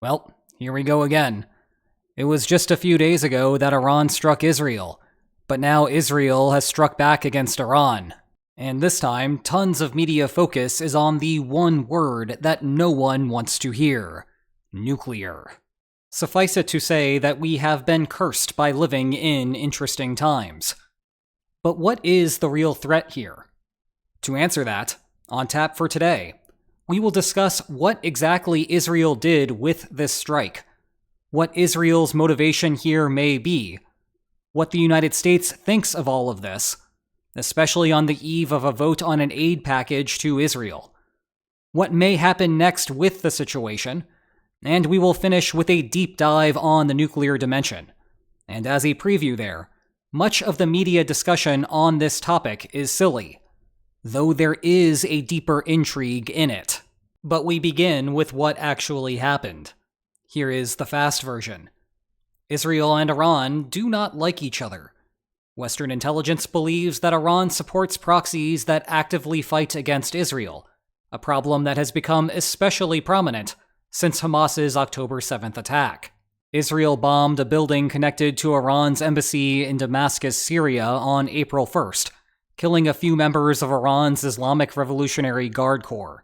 Well, here we go again. It was just a few days ago that Iran struck Israel, but now Israel has struck back against Iran. And this time, tons of media focus is on the one word that no one wants to hear: nuclear. Suffice it to say that we have been cursed by living in interesting times. But what is the real threat here? To answer that, on tap for today, we will discuss what exactly Israel did with this strike, what Israel's motivation here may be, what the United States thinks of all of this, especially on the eve of a vote on an aid package to Israel, what may happen next with the situation, and we will finish with a deep dive on the nuclear dimension. And as a preview there, much of the media discussion on this topic is silly, though there is a deeper intrigue in it. But we begin with what actually happened. Here is the fast version. Israel and Iran do not like each other. Western intelligence believes that Iran supports proxies that actively fight against Israel, a problem that has become especially prominent since Hamas's October 7th attack. Israel bombed a building connected to Iran's embassy in Damascus, Syria on April 1st, killing a few members of Iran's Islamic Revolutionary Guard Corps.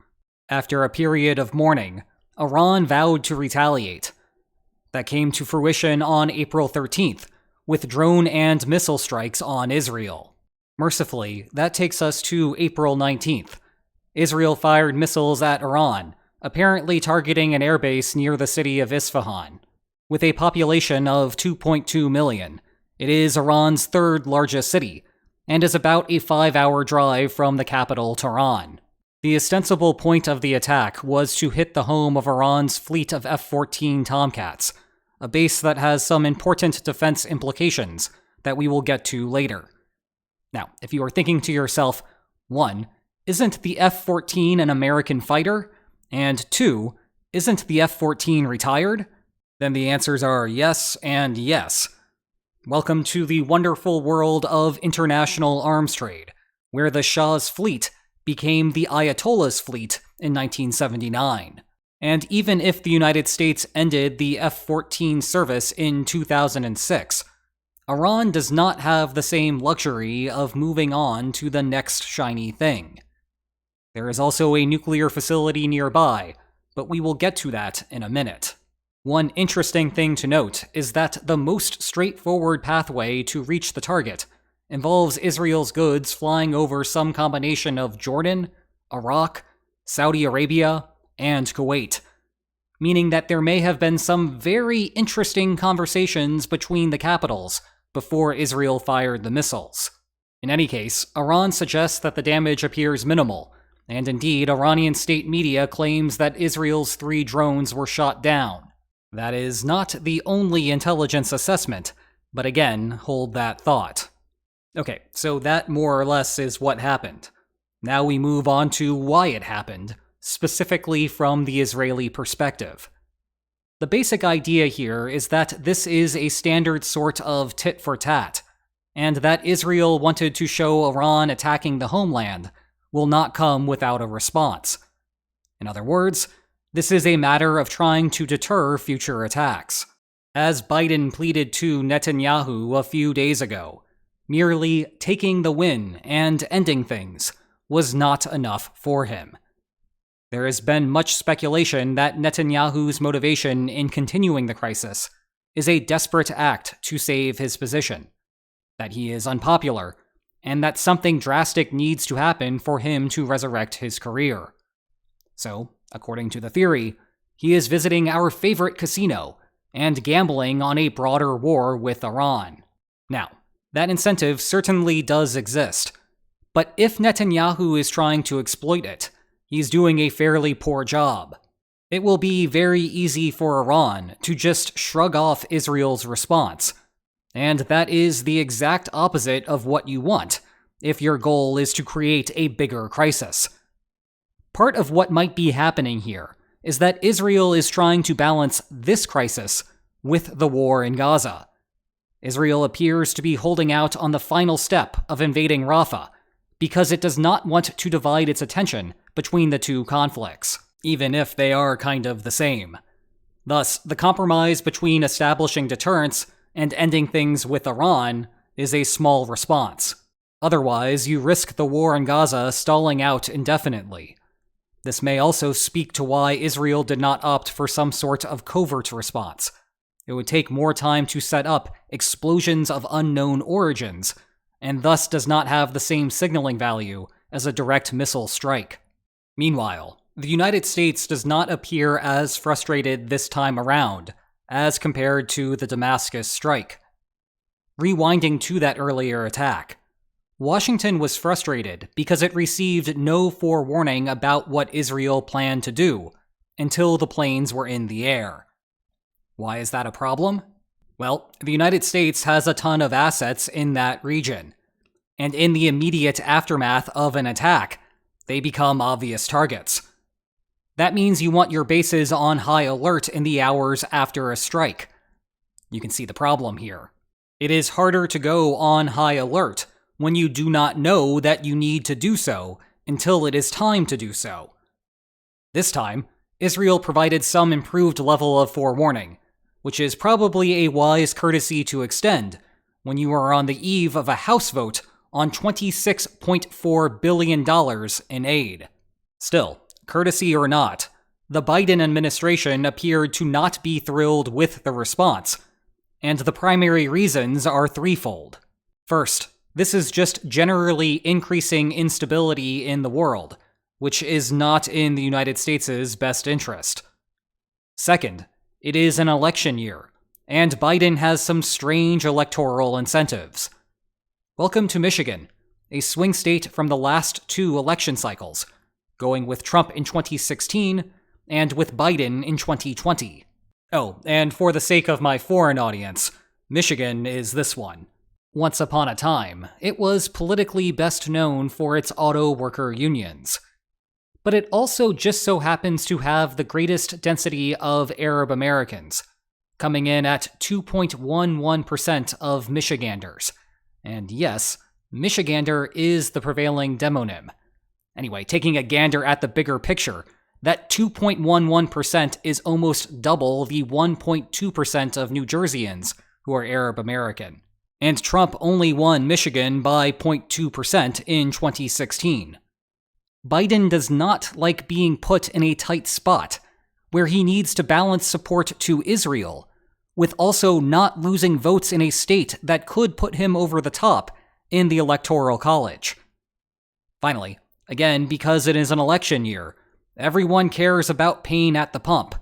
After a period of mourning, Iran vowed to retaliate. That came to fruition on April 13th, with drone and missile strikes on Israel. Mercifully, that takes us to April 19th. Israel fired missiles at Iran, apparently targeting an airbase near the city of Isfahan. With a population of 2.2 million, it is Iran's third largest city, and is about a 5-hour drive from the capital, Tehran. The ostensible point of the attack was to hit the home of Iran's fleet of F-14 Tomcats, a base that has some important defense implications that we will get to later. Now, if you are thinking to yourself, 1, isn't the F-14 an American fighter? And 2, isn't the F-14 retired? Then the answers are yes and yes. Welcome to the wonderful world of international arms trade, where the Shah's fleet became the Ayatollah's fleet in 1979. And even if the United States ended the F-14 service in 2006, Iran does not have the same luxury of moving on to the next shiny thing. There is also a nuclear facility nearby, but we will get to that in a minute. One interesting thing to note is that the most straightforward pathway to reach the target involves Israel's goods flying over some combination of Jordan, Iraq, Saudi Arabia, and Kuwait, meaning that there may have been some very interesting conversations between the capitals before Israel fired the missiles. In any case, Iran suggests that the damage appears minimal, and indeed, Iranian state media claims that Israel's 3 drones were shot down. That is not the only intelligence assessment, but again, hold that thought. Okay, so that more or less is what happened. Now we move on to why it happened, specifically from the Israeli perspective. The basic idea here is that this is a standard sort of tit for tat, and that Israel wanted to show Iran attacking the homeland will not come without a response. In other words, this is a matter of trying to deter future attacks. As Biden pleaded to Netanyahu a few days ago, merely taking the win and ending things was not enough for him. There has been much speculation that Netanyahu's motivation in continuing the crisis is a desperate act to save his position, that he is unpopular, and that something drastic needs to happen for him to resurrect his career. So, according to the theory, he is visiting our favorite casino and gambling on a broader war with Iran. Now, that incentive certainly does exist, but if Netanyahu is trying to exploit it, he's doing a fairly poor job. It will be very easy for Iran to just shrug off Israel's response, and that is the exact opposite of what you want if your goal is to create a bigger crisis. Part of what might be happening here is that Israel is trying to balance this crisis with the war in Gaza. Israel appears to be holding out on the final step of invading Rafah because it does not want to divide its attention between the two conflicts, even if they are kind of the same. Thus, the compromise between establishing deterrence and ending things with Iran is a small response. Otherwise, you risk the war in Gaza stalling out indefinitely. This may also speak to why Israel did not opt for some sort of covert response. It would take more time to set up explosions of unknown origins, and thus does not have the same signaling value as a direct missile strike. Meanwhile, the United States does not appear as frustrated this time around as compared to the Damascus strike. Rewinding to that earlier attack, Washington was frustrated because it received no forewarning about what Israel planned to do until the planes were in the air. Why is that a problem? Well, the United States has a ton of assets in that region, and in the immediate aftermath of an attack, they become obvious targets. That means you want your bases on high alert in the hours after a strike. You can see the problem here. It is harder to go on high alert when you do not know that you need to do so until it is time to do so. This time, Israel provided some improved level of forewarning, which is probably a wise courtesy to extend when you are on the eve of a House vote on $26.4 billion in aid. Still, courtesy or not, the Biden administration appeared to not be thrilled with the response, and the primary reasons are threefold. First, this is just generally increasing instability in the world, which is not in the United States' best interest. Second, it is an election year, and Biden has some strange electoral incentives. Welcome to Michigan, a swing state from the last two election cycles, going with Trump in 2016 and with Biden in 2020. Oh, and for the sake of my foreign audience, Michigan is this one. Once upon a time, it was politically best known for its auto worker unions. But it also just so happens to have the greatest density of Arab Americans, coming in at 2.11% of Michiganders. And yes, Michigander is the prevailing demonym. Anyway, taking a gander at the bigger picture, that 2.11% is almost double the 1.2% of New Jerseyans who are Arab American. And Trump only won Michigan by 0.2% in 2016. Biden does not like being put in a tight spot, where he needs to balance support to Israel, with also not losing votes in a state that could put him over the top in the Electoral College. Finally, again, because it is an election year, everyone cares about pain at the pump.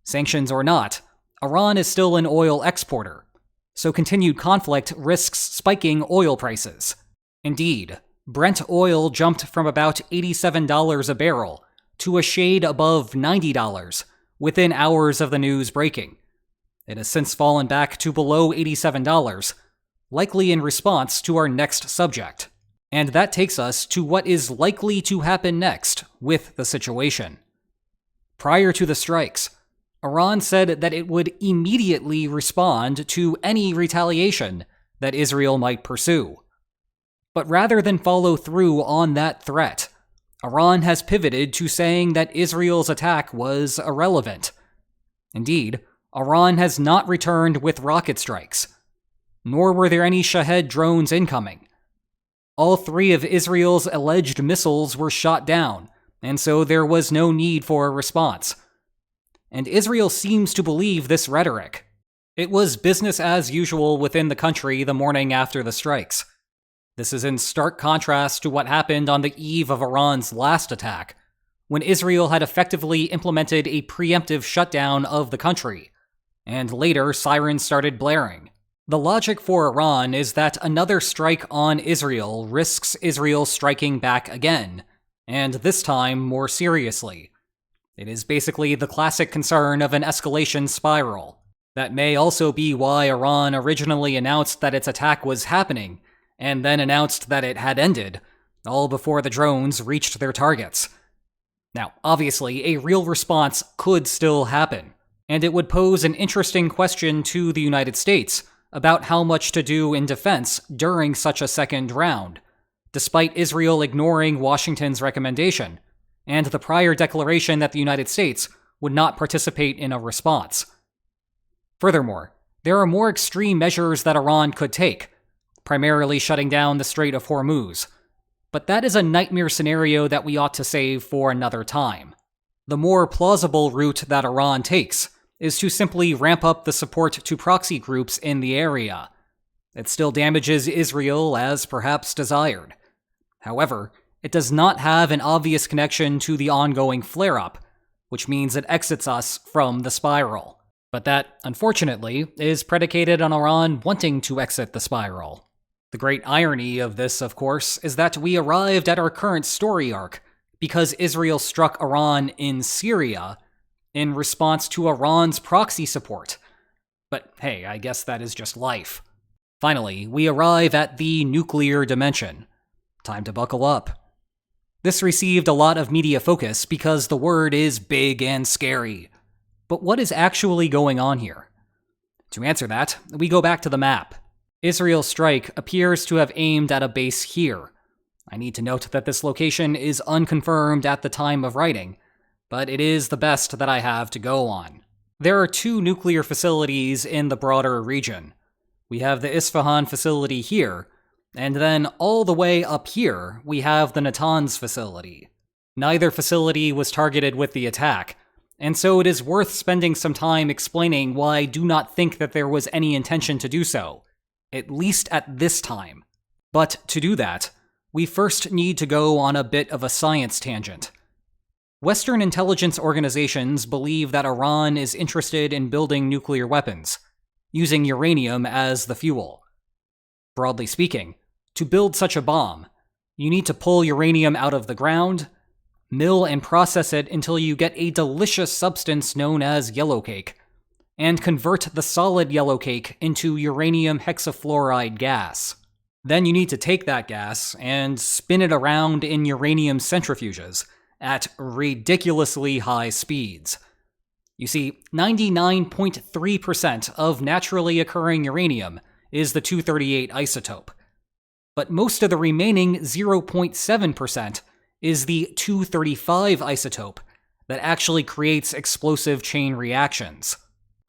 Sanctions or not, Iran is still an oil exporter, so continued conflict risks spiking oil prices. Indeed, Brent oil jumped from about $87 a barrel to a shade above $90 within hours of the news breaking. It has since fallen back to below $87, likely in response to our next subject. And that takes us to what is likely to happen next with the situation. Prior to the strikes, Iran said that it would immediately respond to any retaliation that Israel might pursue. But rather than follow through on that threat, Iran has pivoted to saying that Israel's attack was irrelevant. Indeed, Iran has not returned with rocket strikes, nor were there any Shahed drones incoming. All three of Israel's alleged missiles were shot down, and so there was no need for a response. And Israel seems to believe this rhetoric. It was business as usual within the country the morning after the strikes. This is in stark contrast to what happened on the eve of Iran's last attack, when Israel had effectively implemented a preemptive shutdown of the country, and later sirens started blaring. The logic for Iran is that another strike on Israel risks Israel striking back again, and this time more seriously. It is basically the classic concern of an escalation spiral. That may also be why Iran originally announced that its attack was happening, and then announced that it had ended, all before the drones reached their targets. Now, obviously, a real response could still happen, and it would pose an interesting question to the United States about how much to do in defense during such a second round, despite Israel ignoring Washington's recommendation, and the prior declaration that the United States would not participate in a response. Furthermore, there are more extreme measures that Iran could take, primarily shutting down the Strait of Hormuz. But that is a nightmare scenario that we ought to save for another time. The more plausible route that Iran takes is to simply ramp up the support to proxy groups in the area. It still damages Israel as perhaps desired. However, it does not have an obvious connection to the ongoing flare-up, which means it exits us from the spiral. But that, unfortunately, is predicated on Iran wanting to exit the spiral. The great irony of this, of course, is that we arrived at our current story arc because Israel struck Iran in Syria in response to Iran's proxy support. But hey, I guess that is just life. Finally, we arrive at the nuclear dimension. Time to buckle up. This received a lot of media focus because the word is big and scary. But what is actually going on here? To answer that, we go back to the map. Israel's strike appears to have aimed at a base here. I need to note that this location is unconfirmed at the time of writing, but it is the best that I have to go on. There are 2 nuclear facilities in the broader region. We have the Isfahan facility here, and then all the way up here, we have the Natanz facility. Neither facility was targeted with the attack, and so it is worth spending some time explaining why I do not think that there was any intention to do so, at least at this time. But to do that, we first need to go on a bit of a science tangent. Western intelligence organizations believe that Iran is interested in building nuclear weapons, using uranium as the fuel. Broadly speaking, to build such a bomb, you need to pull uranium out of the ground, mill and process it until you get a delicious substance known as yellowcake, and convert the solid yellowcake into uranium hexafluoride gas. Then you need to take that gas and spin it around in uranium centrifuges at ridiculously high speeds. You see, 99.3% of naturally occurring uranium is the 238 isotope, but most of the remaining 0.7% is the 235 isotope that actually creates explosive chain reactions.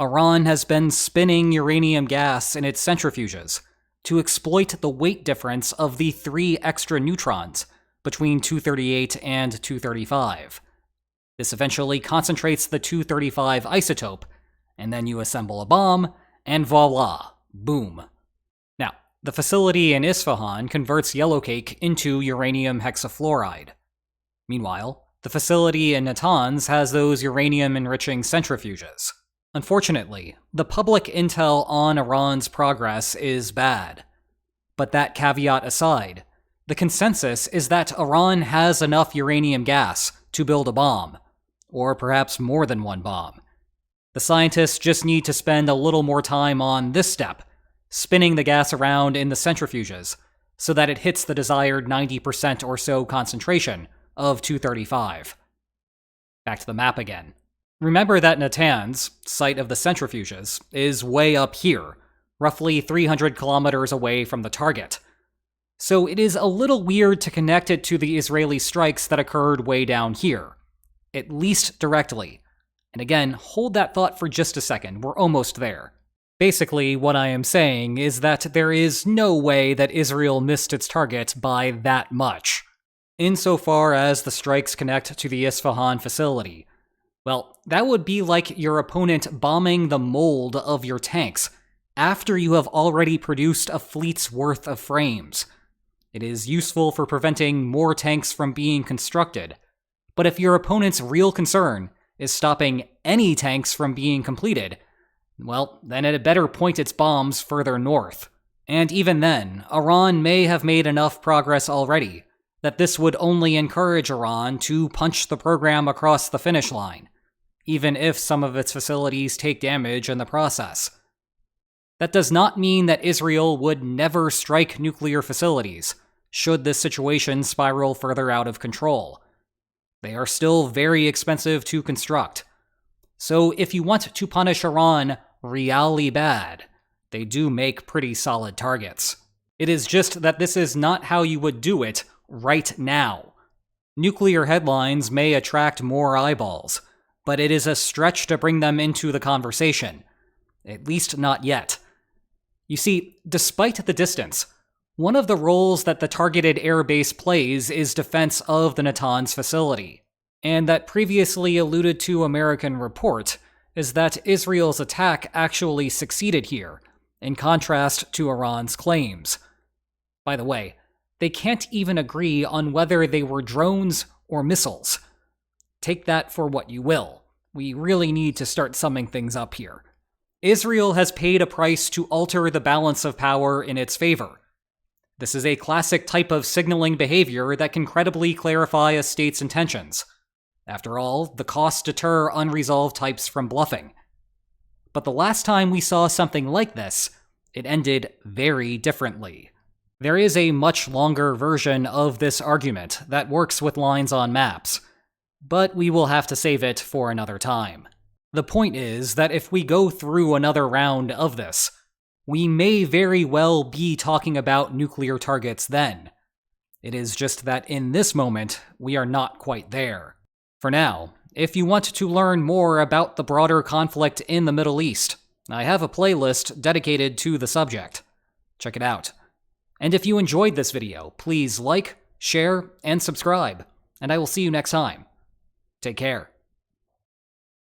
Iran has been spinning uranium gas in its centrifuges to exploit the weight difference of the 3 extra neutrons between 238 and 235. This eventually concentrates the 235 isotope, and then you assemble a bomb, and voila, boom. Now, the facility in Isfahan converts yellowcake into uranium hexafluoride. Meanwhile, the facility in Natanz has those uranium-enriching centrifuges. Unfortunately, the public intel on Iran's progress is bad. But that caveat aside, the consensus is that Iran has enough uranium gas to build a bomb, or perhaps more than one bomb. The scientists just need to spend a little more time on this step, spinning the gas around in the centrifuges, so that it hits the desired 90% or so concentration of 235. Back to the map again. Remember that Natanz, site of the centrifuges, is way up here, roughly 300 kilometers away from the target. So it is a little weird to connect it to the Israeli strikes that occurred way down here, at least directly. And again, hold that thought for just a second, we're almost there. Basically, what I am saying is that there is no way that Israel missed its target by that much. Insofar as the strikes connect to the Isfahan facility, well, that would be like your opponent bombing the mold of your tanks after you have already produced a fleet's worth of frames. It is useful for preventing more tanks from being constructed, but if your opponent's real concern is stopping any tanks from being completed, well, then it had better point its bombs further north. And even then, Iran may have made enough progress already that this would only encourage Iran to punch the program across the finish line, even if some of its facilities take damage in the process. That does not mean that Israel would never strike nuclear facilities, should this situation spiral further out of control. They are still very expensive to construct. So if you want to punish Iran really bad, they do make pretty solid targets. It is just that this is not how you would do it right now. Nuclear headlines may attract more eyeballs, but it is a stretch to bring them into the conversation. At least not yet. You see, despite the distance, one of the roles that the targeted airbase plays is defense of the Natanz facility. And that previously alluded to American report is that Israel's attack actually succeeded here, in contrast to Iran's claims. By the way, they can't even agree on whether they were drones or missiles. Take that for what you will. We really need to start summing things up here. Israel has paid a price to alter the balance of power in its favor. This is a classic type of signaling behavior that can credibly clarify a state's intentions. After all, the costs deter unresolved types from bluffing. But the last time we saw something like this, it ended very differently. There is a much longer version of this argument that works with lines on maps, but we will have to save it for another time. The point is that if we go through another round of this, we may very well be talking about nuclear targets then. It is just that in this moment, we are not quite there. For now, if you want to learn more about the broader conflict in the Middle East, I have a playlist dedicated to the subject. Check it out. And if you enjoyed this video, please like, share, and subscribe, and I will see you next time. Take care.